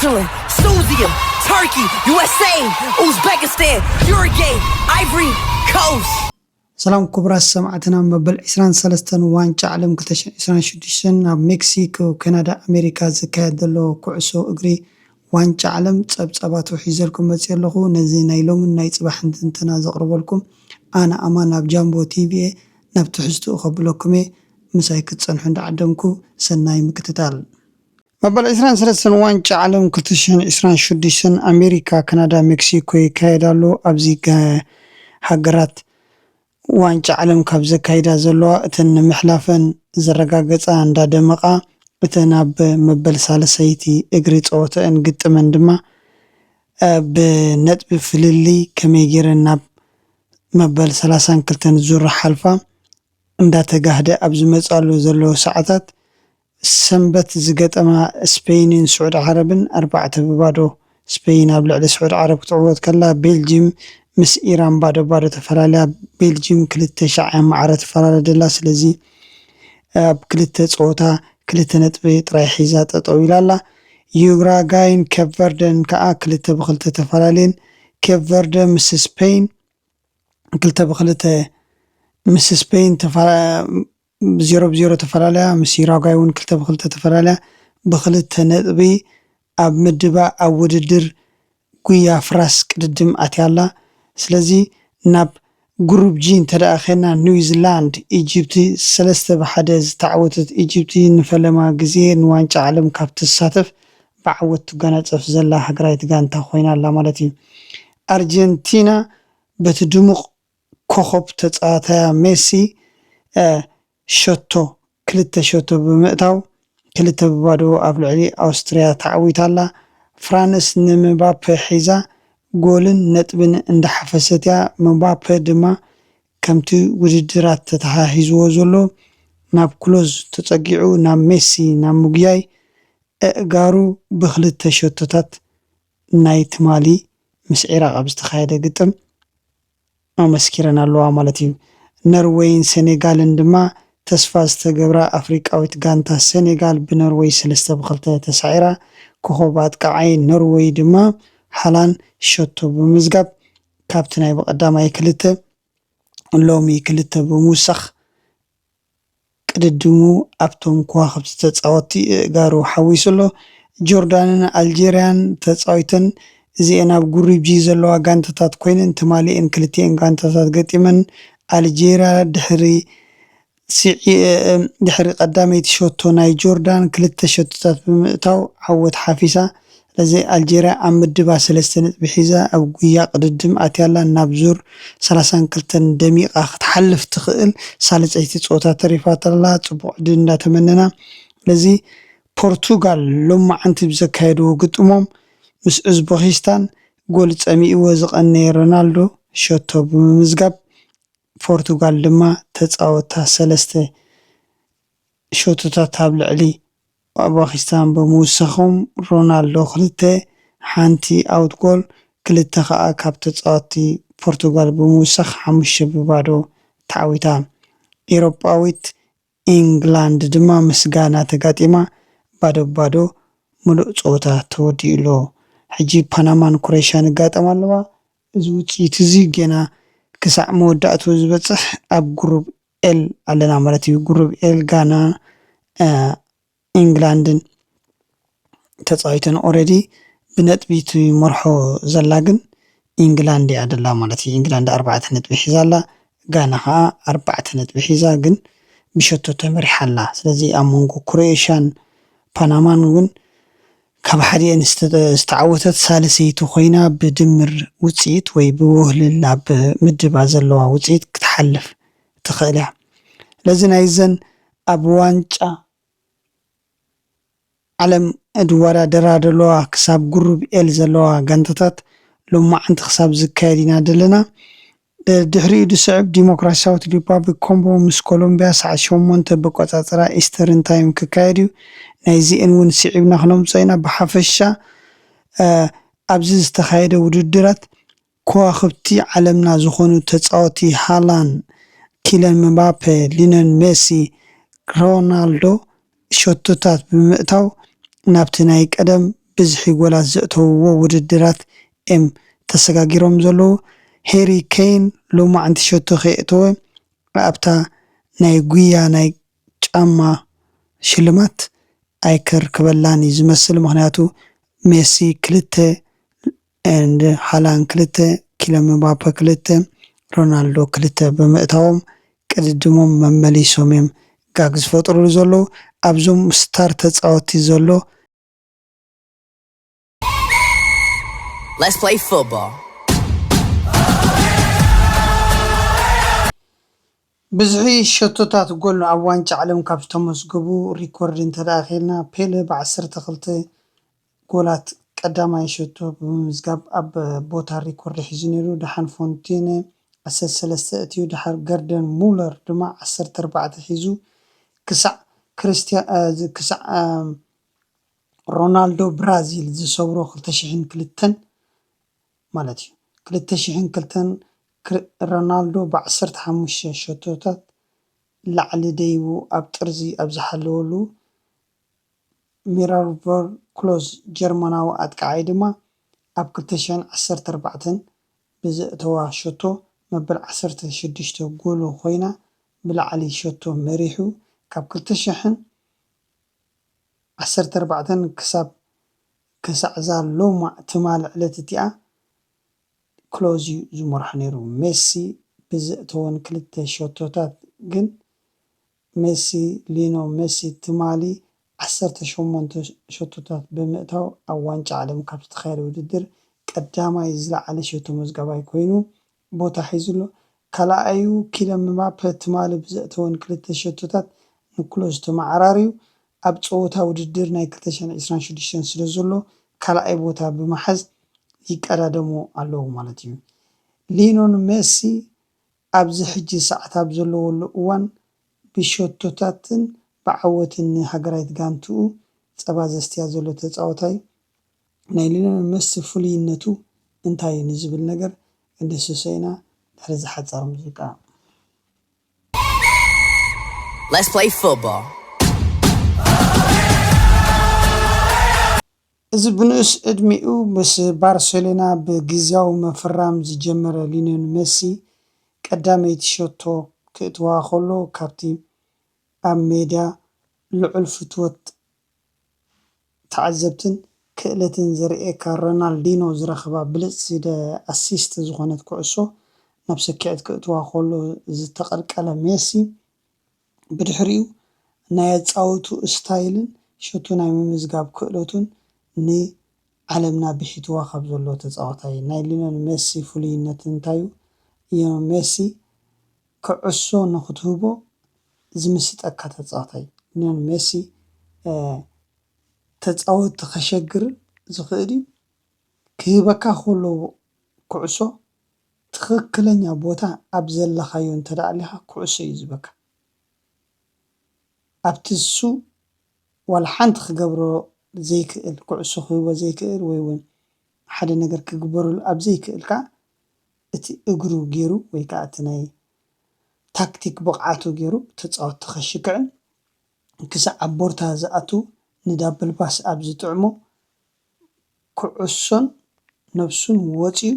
Switzerland, Suzium, Turkey, USA, Uzbekistan, Uruguay, Ivory Coast. ሰላም ክቡራት ሰማዕትና መበል 23 ዋንጫ ዓለም 2026 ኣብ ሜክሲኮ ካናዳ ኣሜሪካ ዝካየድ ዘሎ ኩዕሶ እግሪ ዋንጫ ዓለም ፀብፀባቱ ሒዘልኩም መፅእ ኣለኹ ነዚ ናይ ሎምን ናይ ፅባሕ ትንተና ዘቕርበልኩም ኣነ ኣማን ኣብ ጃምቦ ቲቪ ናብ ትሕዝቱ ከብለኩም ምሳይ ክትፀንሑ እንዳዓደምኩ ሰናይ ምክትታል መበል 23 ዋንጫ ዓለም 2026 ኣሜሪካ ካናዳ ሜክሲኮ ይካየዳሉ ኣብዚ ሃገራት ዋንጫ ዓለም ካብ ዘካይዳ ዘለዋ እተን ምሕላፈን ዘረጋገፃ እንዳደመቃ እተን ኣብ መበል ሳልሰይቲ እግሪ ፀወተአን ግጥመን ድማ ብነጥቢ ፍልሊ ከመይ ጌረን ናብ መበል 32 ዙር ሓልፋ እንዳተጋህደ ኣብ ዝመፃሉ ዘለዎ ሰዓታት ሰንበት ዝገጠማ ስፔንን ስዑድ ዓረብን 4-0 ስፔን ኣብ ልዕሊ ስዑድ ዓረብ ክትዕወት ከላ ቤልጅየም ምስ ኢራን ባዶ ተፈላለያ ቤልጅየም 2-0 ማዕረ ተፈላለያ ደላ ስለዚ ኣብ ክልተ ፀወታ 2 ነጥቢ ጥራይ ሒዛ ጠጠው ኢላላ ዩሩጓይን ኬፕ ቨርደን ከዓ 2-2 ተፈላለየን ኬፕ ቨርደ ምስ ስፔን 2-2 ምስ ስፔን 0-0 ተፈላለያ ምስ ዩሩጓይ እውን 2-2 ተፈላለያ ብክልተ ነጥቢ ኣብ ምድባ ኣብ ውድድር ጉያ ፍራስ ቅድድም ኣትያላ ስለዚ ናብ ግሩፕ ጂ ተዳእኸና ኒውዚላንድ ኢጅፕቲ 3-1 ዝተዓወተት ኢጅፕቲ ንፈለማ ግዜ ንዋንጫ ዓለም ካብ ትሳተፍ ብዓወት ትገናፀፍ ዘላ ሃገራዊት ጋንታ ኮይና ኣላ ማለት እዩ ኣርጀንቲና በቲ ድሙቕ ኮኸብ ተፃዋታያ ሜሲ ሸቶ 2 ሸቶ ብምእታው 2-0 ኣብ ልዕሊ ኣውስትርያ ተዓዊታላ ፍራንስ ንምባፔ ሒዛ ጎልን ነጥብን እንዳሓፈሰትያ ምባፔ ድማ ከምቲ ውድድራት ተተሓሒዝዎ ዘሎ ናብ ክሎዝ ተፀጊዑ ናብ ሜሲ ናብ ሙግያይ እጋሩ ብክልተ ሸቶታት ናይ ትማሊ ምስ ኢራቅ ኣብ ዝተካየደ ግጥም ኣመስኪረን ኣለዋ ማለት እዩ ኖርዌይን ሴኔጋልን ድማ ተስፋ ዝተገብራ ኣፍሪቃዊት ጋንታ ሴኔጋል ብኖርዌይ 3-2 ተሳዒራ ኮኸብ ኣጥቃዓይ ኖርዌይ ድማ ሓላን ሸቶ ብምዝጋብ ካብቲ ናይ በቀዳማይ 2 ሎሚ 2 ብምውሳኽ ቅድድሙ ኣብቶም ከዋኽብቲ ተፃወቲ እጋሩ ሓዊሱ ኣሎ ጆርዳንን ኣልጄርያን ተፃዊተን እዚአን ኣብ ግሩፕ ጂ ዘለዋ ጋንታታት ኮይነን ትማሊአን ክልቲአን ጋንታታት ገጢመን ኣልጄርያ ድሕሪ ቀዳመይቲ ሸቶ ናይ ጆርዳን 2 ሸቶታት ብምእታው ዓወት ሓፊሳ ስለዚ ኣልጄርያ ኣብ ምድባ 3 ነጥቢ ሒዛ ኣብ ጉያ ቅድድም ኣትያላ ናብ ዙር 32 ደቂቃ ክትሓልፍ ትኽእል ሳልሰይቲ ፀወታ ተሪፋታላ ፅቡቅ ድል እንዳተመነና ስለዚ ፖርቱጋል ሎማዓንቲ ብዘካየድዎ ግጥሞም ምስ ኡዝቤኪስታን ጎል ፀሚእዎ ዝቐነየ ሮናልዶ ሸቶ ብምምዝጋብ ፖርቱጋል ድማ ተፃወታ 3 ሸቶታት ኣብ ልዕሊ ኡዝቤኪስታን ብምውሳኾም ሮናልዶ 2 ሓንቲ ኣውት ጎል 2 ከዓ ካብ ተፃወቲ ፖርቱጋል ብምውሳኽ 5-0 ተዓዊታ ኤሮጳዊት ኢንግላንድ ድማ ምስ ጋና ተጋጢማ 0-0 ሙሉእ ፀወታ ተወዲኡሎ ሕጂ ፓናማን ክሮኤሽያን ይጋጠማ ኣለዋ እዚ ውፅኢት እዚ ገና ክሳዕ መወዳእቱ ዝበፅሕ ኣብ ግሩፕ ኤል ኣለና ማለት እዩ ግሩፕ ኤል ጋና ኢንግላንድን ተፃዊተን ኦሬዲ ብነጥቢ መርሖ ዘላ ግን ኢንግላንድ እያ ደላ ማለት እዩ ኢንግላንድ 4 ነጥቢ ሒዛ ኣላ ጋና ከዓ 4 ነጥቢ ሒዛ ግን ብሸቶ ተመሪሓ ኣላ ስለዚ ኣብ መንጎ ክሮኤሽያን ፓናማን እውን ካብ ሓዲአን ዝተዓወተት ሳልሰይቲ ኮይና ብድምር ውፅኢት ወይ ብውህልል ኣብ ምድባ ዘለዋ ውፅኢት ክትሓልፍ ትኽእል እያ ስለዚ ናይ ዘን ኣብ ዋንጫ ዓለም እድወዳደራ ዘለዋ ክሳብ ግሩፕ ኤል ዘለዋ ጋንታታት ሎማዓንቲ ክሳብ ዝካየድ ኢና ዘለና ድሕሪኡ ድስዕብ ዲሞክራሲያዊት ሪፓብሊክ ኮንጎ ምስ ኮሎምብያ ሰዓት 8 ብቆፃፅራ ኢስተርን ታይም ክካየድ እዩ ናይዚአን እውን ስዒብና ክነምፅኦ ኢና ብሓፈሻ ኣብዚ ዝተካየደ ውድድራት ከዋኽብቲ ዓለምና ዝኾኑ ተፃወቲ ሃላን ኪለን ምባፔ ሊዮኔል ሜሲ ሮናልዶ ሸቶታት ብምእታው ናብቲ ናይ ቀደም ብዝሒ ጎላት ዘእተውዎ ውድድራት እዮም ተሰጋጊሮም ዘለዉ። ሃሪ ኬን ሎሙዓንቲ ሸቶ ከየእተወ ኣብታ ናይ ጉያ ናይ ጫማ ሽልማት ኣይክርከበላን እዩ ዝመስል። ምክንያቱ ሜሲ 2 ሃላንድ 2 ኪልያን ምባፔ 2 ሮናልዶ 2 ብምእታዎም ቅድድሞም መመሊሶም እዮም ጋግ ዝፈጥሩሉ ዘለዉ። ኣብዞም ስታር ተፃወቲ ዘሎ Let's play football. ብዝሒ ሸቶታት ጎል ኣብ ዋንጫ ዓለም ካብ ዝተመዝገቡ ሪኮርድ እንተዳኺልና ፔለ ብ12 ጎላት ቀዳማይ ሸቶ ብምምዝጋብ ኣብ ቦታ ሪኮርድ ሒዙ ነይሩ። ድሓን ፎንቴነ 13 እትዩ ድሓር ገርደን ሙለር ድማ 14 ሒዙ ክሳዕ ሮናልዶ ብራዚል ዝሰብሮ 2002 ማለት እዩ 2002 ሮናልዶ ብ15 ሸቶታት ላዕሊ ደይቡ ኣብ ጥርዚ ኣብ ዝሓለወሉ ሚራርቮር ክሎዝ ጀርመናዊ ኣጥቃዓይ ድማ ኣብ 2014 ብዘእተዋ ሸቶ መበል 16 ጎሉ ኮይና ብላዕሊ ሸቶ መሪሑ ካብ 2014 ክሳብ ሎሙዕ ትማል ዕለት እቲኣ ክሎዝ እዩ ዝመርሖ ነይሩ። ሜሲ ብዘእተወን 2 ሸቶታት ግን ሊዮኔል ሜሲ ትማሊ 18 ሸቶታት ብምእታው ኣብ ዋንጫ ዓለም ካብ ዝተካየደ ውድድር ቀዳማይ ዝለዓለ ሸቶ መዝገባይ ኮይኑ ቦታ ሒዙሎ። ካልኣዩ ኪልያን ምባፔ ትማሊ ብዘእተወን 2 ሸቶታት ንክሎዝ ተመዓራርዩ ኣብ ፀወታ ውድድር ናይ 2026 ስለ ዘሎ ካልኣይ ቦታ ብምሓዝ ይቀዳደሙ ኣለዉ ማለት እዩ። ሊዮኔል ሜሲ ኣብዚ ሕጂ ሰዓት ኣብ ዘለወሉ እዋን ብሸቶታትን ብዓወትን ንሃገራዊት ጋንትኡ ፀባ ዘስትያ ዘሎ ተፃዋታይ ናይ ሊዮኔል ሜሲ ፍሉይነቱ እንታይ እዩ ንዝብል ነገር ክንድስሶ ኢና ድሕሪ ዝሓፀረ ሙዚቃ። Let's play football. እዚ ብንኡስ ዕድሚኡ ምስ ባርሴሎና ብግዝያዊ ምፍራም ዝጀመረ ሊዮኔል ሜሲ ቀዳመይቲ ሸቶ ክእትዋ ከሎ ካብቲ ኣብ ሜዳ ልዑል ፍትወት ተዓዘብትን ክእለትን ዘርእየካ ሮናልዲኖ ዝረከባ ብልፅ ኣሲስት ዝኾነት ኩዕሶ ናብ ሰኪዐት ክእትዋ ከሎ ዝተቀልቀለ ሜሲ ብድሕሪኡ ናይ ኣፃውቱ ስታይልን ሸቶ ናይ ምምዝጋብ ክእለቱን ንዓለምና ብሒትዋ ካብ ዘሎ ተፃዋታይ ናይ ሊዮኔል ሜሲ ፍሉይነት እንታይ እዩ? ሊዮኔል ሜሲ ኩዕሶ ንክትህቦ ዝምስጠካ ተፃዋታይ ሊዮኔል ሜሲ ተፃወቲ ከሸግር ዝክእል እዩ። ክህበካ ከሎ ኩዕሶ ትክክለኛ ቦታ ኣብ ዘለካዮ እንተደኣ ኣለካ ኩዕሶ እዩ ዝህበካ። ኣብቲ እሱ ዋላ ሓንቲ ክገብሮ ዘይክእል ኩዕሶ ክህቦ ዘይክእል ወይ እውን ሓደ ነገር ክግበረሉ ኣብ ዘይክእል ከዓ እቲ እግሩ ገይሩ ወይ ከዓ እቲ ናይ ታክቲክ ብቅዓቱ ገይሩ ተፃወቲ ከሽክዕን ክሳዕ ኣብ ቦርታ ዝኣቱ ንዳብል ፓስ ኣብ ዝጥዕሞ ኩዕሶን ነብሱን ወፂኡ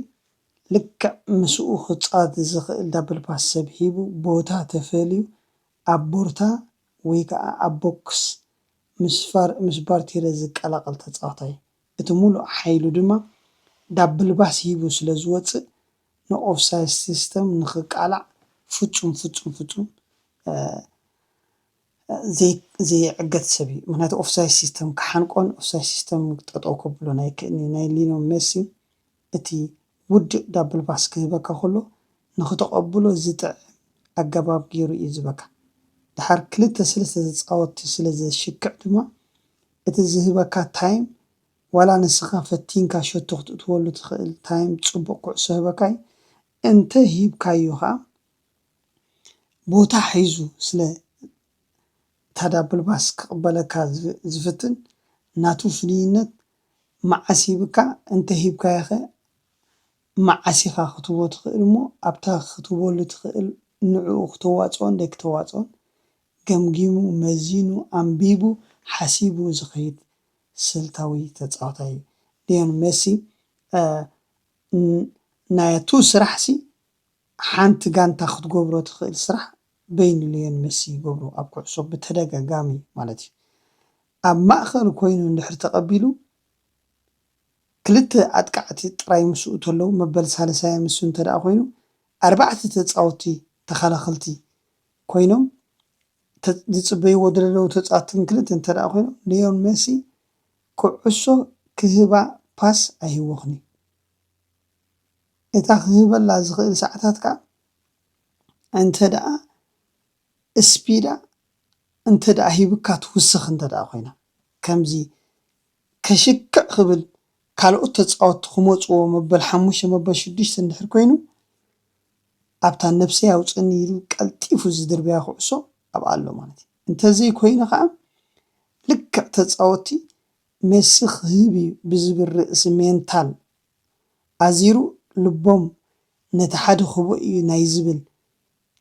ልክዕ ምስኡ ክፃወት ዝክእል ዳብል ፓስ ሰብ ሂቡ ቦታ ተፈልዩ ኣብ ቦርታ ወይ ከዓ ኣብ ቦክስ ምስ ባርቴረ ዝቀላቀል ተፃዋታይ እቲ ሙሉእ ሓይሉ ድማ ዳብል ፓስ ሂቡ ስለ ዝወፅእ ንኦፍሳይድ ሲስተም ንክቃላዕ ፍፁም ዘይዕገት ሰብ እዩ። ምክንያቱ ኦፍሳይድ ሲስተም ክሓንቆን ኦፍሳይድ ሲስተም ጠጠው ከብሎን ኣይክእልን እዩ። ናይ ሊዮኔል ሜሲ እቲ ውድእ ዳብል ፓስ ክህበካ ከሎ ንክተቀብሎ ዝጥዕም ኣገባብ ገይሩ እዩ ዝህበካ። ድሓር 2-3 ተፃወቲ ስለ ዘሽክዕ ድማ እቲ ዝህበካ ታይም ዋላ ንስካ ፈቲንካ ሸቶ ክትእትወሉ ትክእል ታይም ፅቡቅ ኩዕሶ ህበካ እንተሂብካዮ ከዓ ቦታ ሒዙ ስለ እታ ዳብል ፓስ ክቅበለካ ዝፍትን ናቱ ፍሉይነት መዓስ ሂብካ እንተሂብካዮ ኸ መዓስ ኢካ ክትህቦ ትክእል እሞ ኣብታ ክትህበሉ ትክእል ንዕኡ ክተዋፅኦን ዘይክተዋፅኦን ገምጊሙ መዚኑ ኣንቢቡ ሓሲቡ ዝከይድ ስልታዊ ተፃዋታይ እዩ። ሊዮን ሜሲ ናቱ ስራሕ ሓንቲ ጋንታ ክትገብሮ ትኽእል ስራሕ በይኑ ሊዮን ሜሲ ይገብሮ ኣብ ኩዕሶ ብተደጋጋሚ ማለት እዩ። ኣብ ማእኸል ኮይኑ እንድሕር ተቐቢሉ ክልተ ኣጥቃዕቲ ጥራይ ምስኡ ተለዉ መበል ሳልሳይ ምስ እንተደኣ ኮይኑ 4 ተፃወቲ ተኸላኸልቲ ኮይኖም ዝፅበይዎ ዘለዉ ተፃወቲ ክልተ እንተደኣ ኮይኖም ሊዮን ሜሲ ኩዕሶ ክህባ ፓስ ኣይህወኽን እዩ። እታ ክህበላ ዝኽእል ሰዓታት ከዓ እንተደኣ ስፒዳ እንተደኣ ሂብካ ትውስኽ እንተደኣ ኮይና ከምዚ ከሽክዕ ክብል ካልኦት ተፃወቲ ክመፅዎ መበል 5 መበል 6 እንድሕር ኮይኑ ኣብታ ነፍሰይ ኣውፅእኒ ኢሉ ቀልጢፉ ዝድርብያ ኩዕሶ ኣብኣ ኣሎ ማለት እዩ። እንተዘይኮይኑ ከዓ ልክዕ ተፃወቲ ሜሲ ክህብ እዩ ብዝብል ርእሲ ሜንታል ኣዚሩ ልቦም ነቲ ሓደ ክህቦ እዩ ናይ ዝብል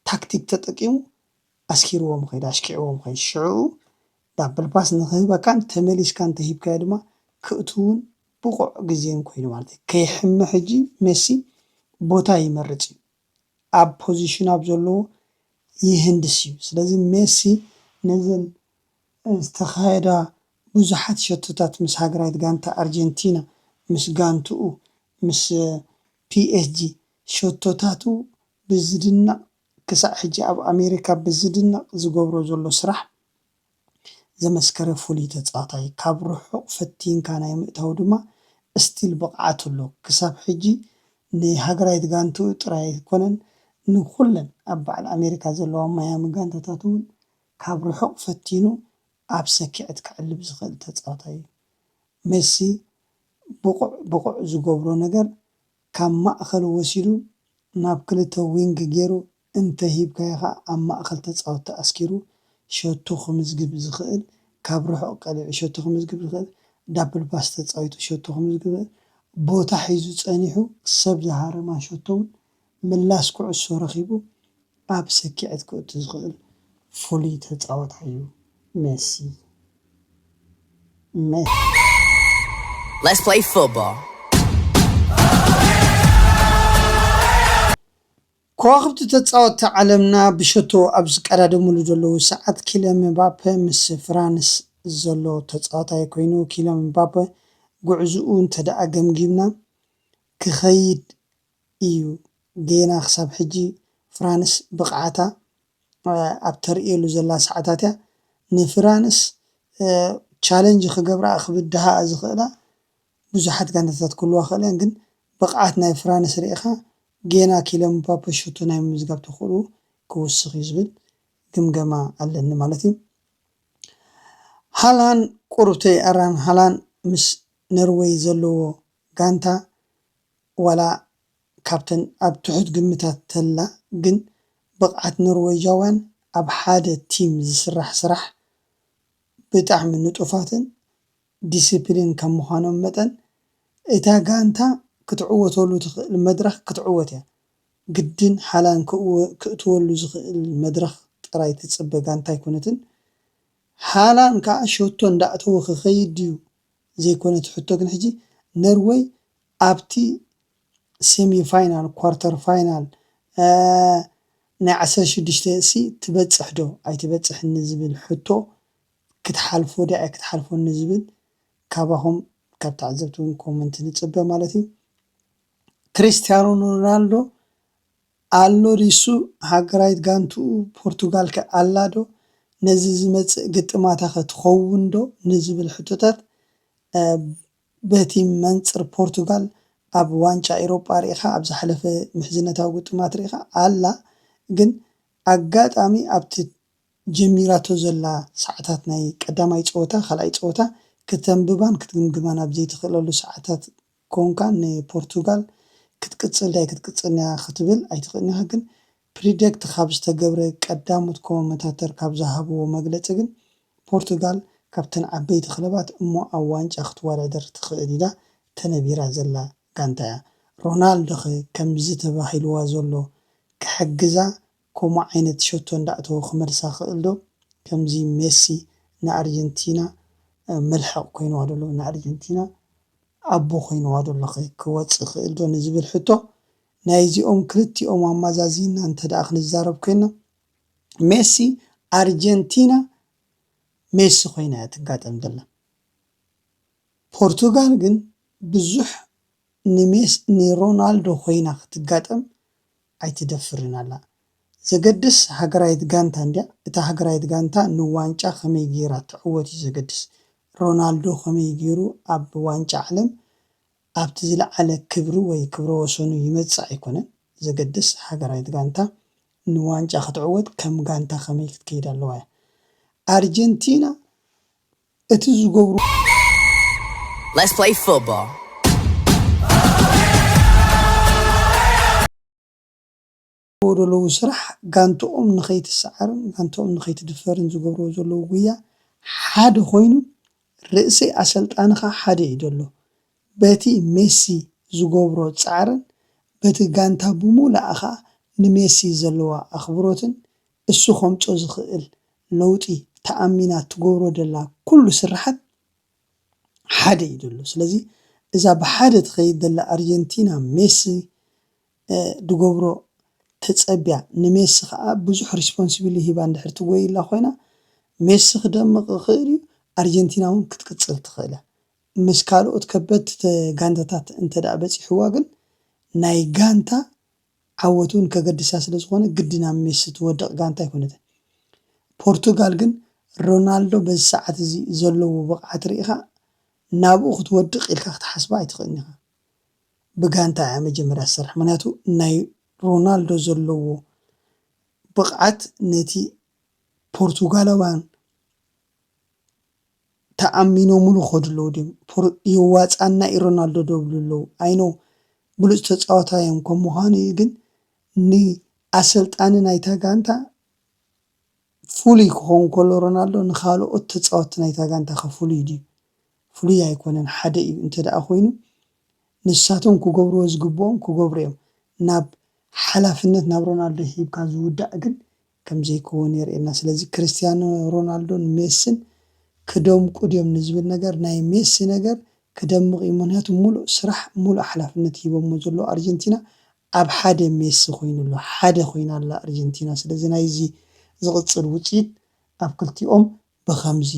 ታክቲክ ተጠቂሙ ኣስኪርዎም ከይዱ ኣሽኪዕዎም ከይዱ ሽዑ ዳብል ፓስ ንክህበካን ተመሊስካ እንተሂብካዮ ድማ ክእትውን ብቑዕ ግዜን ኮይኑ ማለት እዩ። ከይሕሚ ሕጂ ሜሲ ቦታ ይመርፅ እዩ ኣብ ፖዚሽን ኣብ ዘለዎ ይህንድስ እዩ። ስለዚ ሜሲ ነዘን ዝተኻየዳ ብዙሓት ሸቶታት ምስ ሃገራዊት ጋንታ ኣርጀንቲና ምስ ጋንትኡ ምስ ፒኤስጂ ሸቶታቱ ብዝድነቕ ክሳብ ሕጂ ኣብ ኣሜሪካ ብዝድነቕ ዝገብሮ ዘሎ ስራሕ ዘመስከረ ፍሉይ ተፃዋታይ ካብ ርሑቕ ፈቲንካ ናይ ምእታው ድማ እስቲል ብቕዓት ኣሎ። ክሳብ ሕጂ ንሃገራዊት ጋንትኡ ጥራይ ኣይኮነን ንኩለን ኣብ በዓል ኣሜሪካ ዘለዋ ማያሚ ጋንታታት እውን ካብ ርሑቕ ፈቲኑ ኣብ ሰኪዐት ክዕልብ ዝኽእል ተፃዋታይ እዩ። ሜሲ ብቑዕ ዝገብሮ ነገር ካብ ማእኸል ወሲዱ ናብ ክልተ ዊንግ ገይሩ እንተሂብካዮ ከዓ ኣብ ማእኸል ተፃወቲ ኣስኪሩ ሸቶ ክምዝግብ ዝኽእል ካብ ርሑቕ ቀሊዑ ሸቶ ክምዝግብ ዝኽእል ዳብል ፓስ ተፃዊቱ ሸቶ ክምዝግብ ቦታ ሒዙ ፀኒሑ ሰብ ዝሃረማ ሸቶ እውን ምላስ ኩዕሶ ረኺቡ ኣብ ሰኪዐት ከእቱ ዝኽእል ፍሉይ ተፃዋታይ እዩ ሜሲ። Let's play football. ከዋኽብቲ ተፃወቲ ዓለምና ብሸቶ ኣብ ዝቀዳደምሉ ዘለዉ ሰዓት ኪልያን ምባፔ ምስ ፍራንስ ዘሎ ተፃዋታይ ኮይኑ ኪልያን ምባፔ ጉዕዝኡ እንተደኣ ገምጊምና ክኸይድ እዩ ገና ክሳብ ሕጂ ፍራንስ ብቕዓታ ኣብ ተርእየሉ ዘላ ሰዓታት እያ ንፍራንስ ቻለንጅ ክገብራ ክብድሃ ዝኽእላ ብዙሓት ጋንታታት ክህልዋ ክእለን ግን ብቕዓት ናይ ፍራንስ ርኢኻ ገና ኪልያን ምባፔ ሸቶ ናይ ምምዝጋብ ተኽእሉ ክውስኽ እዩ ዝብል ግምገማ ኣለኒ ማለት እዩ። ሃላንድ ቁርብተይ ኣራን ሃላንድ ምስ ኖርዌይ ዘለዎ ጋንታ ዋላ ካብተን ኣብ ትሑት ግምታት ተላ ግን ብቕዓት ኖርዌጃውያን ኣብ ሓደ ቲም ዝስራሕ ስራሕ ብጣዕሚ ንጡፋትን ዲስፕሊን ከም ምዃኖም መጠን እታ ጋንታ ክትዕወተሉ ትኽእል መድረኽ ክትዕወት እያ ግድን ሃላንድ ክእትወሉ ዝኽእል መድረኽ ጥራይ ትፅበ ጋንታ ኣይኮነትን። ሃላንድ ከዓ ሸቶ እንዳእተወ ክኸይድ ድዩ ዘይኮነት ሕቶ ግን ሕጂ ኖርዌይ ኣብቲ ሴሚ ፋይናል ኳርተር ፋይናል ናይ 16 እሲ ትበፅሕ ዶ ኣይትበፅሕን ዝብል ሕቶ ክትሓልፎ ዳ ክትሓልፎ ዝብል ካባኹም ካብ ተዓዘብቲ እውን ኮመንት ንፅበ ማለት እዩ። ክርስቲያኖ ሮናልዶ ኣሎ ሪሱ ሃገራዊት ጋንትኡ ፖርቱጋል ከ ኣላ ዶ ነዚ ዝመፅእ ግጥማታ ትኸውን ዶ ንዝብል ሕቶታት በቲ መንፅር ፖርቱጋል ኣብ ዋንጫ ኤሮጳ ሪኢኻ ኣብ ዝሓለፈ ምሕዝነታዊ ግጥማት ሪኢኻ ኣላ ግን ኣጋጣሚ ኣብቲ ጀሚራቶ ዘላ ሰዓታት ናይ ቀዳማይ ፀወታ ካልኣይ ፀወታ ከተንብባን ክትግምግማን ኣብ ዘይትኽእለሉ ሰዓታት ኮንካ ንፖርቱጋል ክትቅፅል ዳይ ክትቅፅል ክትብል ኣይትኽእልኒ ኢኻ ግን ፕሪዲክት ካብ ዝተገብረ ቀዳሞት ኮመንታተር ካብ ዝሃብዎ መግለፂ ግን ፖርቱጋል ካብተን ዓበይቲ ክለባት እሞ ኣብ ዋንጫ ክትወዳደር ትኽእል ኢላ ተነቢራ ዘላ ጋንታ እያ። ሮናልዶ ኸ ከምዚ ተባሂልዋ ዘሎ ክሕግዛ ከምኡ ዓይነት ሸቶ እንዳእተወ ክመልሳ ክእል ዶ ከምዚ ሜሲ ንኣርጀንቲና መልሕቕ ኮይንዋ ደሎ ንኣርጀንቲና ኣቦ ኮይንዋ ደሎ ክወፅእ ክእል ዶ ንዝብል ሕቶ ናይዚኦም ክልቲኦም ኣመዛዚና እንተደኣ ክንዛረብ ኮይና ሜሲ ኣርጀንቲና ሜሲ ኮይና እያ ትጋጠም ዘላ። ፖርቱጋል ግን ብዙሕ ንሮናልዶ ኮይና ክትጋጠም ኣይትደፍርን ኣላ። ዘገድስ ሃገራዊት ጋንታ እንድያ እታ ሃገራዊት ጋንታ ንዋንጫ ከመይ ጌራ ትዕወት እዩ ዘገድስ። ሮናልዶ ከመይ ገይሩ ኣብ ዋንጫ ዓለም ኣብቲ ዝለዓለ ክብሪ ወይ ክብረ ወሰኑ ይመፅእ ኣይኮነን። ዘገድስ ሃገራዊት ጋንታ ንዋንጫ ክትዕወት ከም ጋንታ ከመይ ክትከይድ ኣለዋ እያ። ኣርጀንቲና እቲ ዝገብሩ Let's play football. ዘለዉ ስራሕ ጋንትኦም ንኸይትሰዓርን ጋንትኦም ንኸይትድፈርን ዝገብርዎ ዘለዉ ጉያ ሓደ ኮይኑ ርእሲ ኣሰልጣንኻ ሓደ እዩ ዘሎ። በቲ ሜሲ ዝገብሮ ፃዕርን በቲ ጋንታ ብምሉእ ከዓ ንሜሲ ዘለዋ ኣኽብሮትን እሱ ከምፆ ዝኽእል ለውጢ ተኣሚና ትገብሮ ዘላ ኩሉ ስራሓት ሓደ እዩ ዘሎ። ስለዚ እዛ ብሓደ ትኸይድ ዘላ ኣርጀንቲና ሜሲ ዝገብሮ ተፀቢያ ንሜሲ ከዓ ብዙሕ ሪስፖንሲቢሊቲ ሂባ እንድሕር ትጎይላ ኮይና ሜሲ ክደምቕ ይኽእል እዩ፣ ኣርጀንቲና እውን ክትቅፅል ትኽእል እያ። ምስ ካልኦት ከበድቲ ጋንታታት እንተደኣ በፂሕዋ ግን ናይ ጋንታ ዓወት እውን ከገድሳ ስለ ዝኾነ ግድን ኣብ ሜሲ ትወድቕ ጋንታ ኣይኮነትን። ፖርቱጋል ግን ሮናልዶ በዚ ሰዓት እዚ ዘለዎ ብቕዓት ርኢኻ ናብኡ ክትወድቕ ኢልካ ክትሓስባ ኣይትኽእልን ኢኻ። ብጋንታ እያ መጀመርያ ዝሰርሕ ምክንያቱ ናይ ሮናልዶ ዘለዎ ብቕዓት ነቲ ፖርቱጋላውያን ተኣሚኖምሉ ክኸዱ ኣለዉ ድዮም ይዋፃና እዩ ሮናልዶ ደብሉ ኣለዉ ኣይኖ ብሉፅ ተፃዋታይ እዮም ከም ምዃኑ ግን ንኣሰልጣኒ ናይታ ጋንታ ፍሉይ ክኸውን ከሎ ሮናልዶ ንካልኦት ተፃወትቲ ናይታ ጋንታ ከ ፍሉይ ድዩ? ፍሉይ ኣይኮነን፣ ሓደ እዩ። እንተደኣ ኮይኑ ንሳቶም ክገብርዎ ዝግብኦም ክገብሩ እዮም። ናብ ሓላፍነት ናብ ሮናልዶ ሂብካ ዝውዳእ ግን ከምዘይከውን የርእየና። ስለዚ ክርስቲያኖ ሮናልዶን ሜስን ክደምቁ ድዮም ንዝብል ነገር ናይ ሜሲ ነገር ክደምቕ እዩ። ምክንያቱ ሙሉእ ስራሕ ሙሉእ ሓላፍነት ሂቦሞ ዘሎ ኣርጀንቲና ኣብ ሓደ ሜሲ ኮይኑ ኣሎ ሓደ ኮይና ኣላ ኣርጀንቲና። ስለዚ ናይዚ ዝቕፅል ውፅኢት ኣብ ክልቲኦም ብከምዚ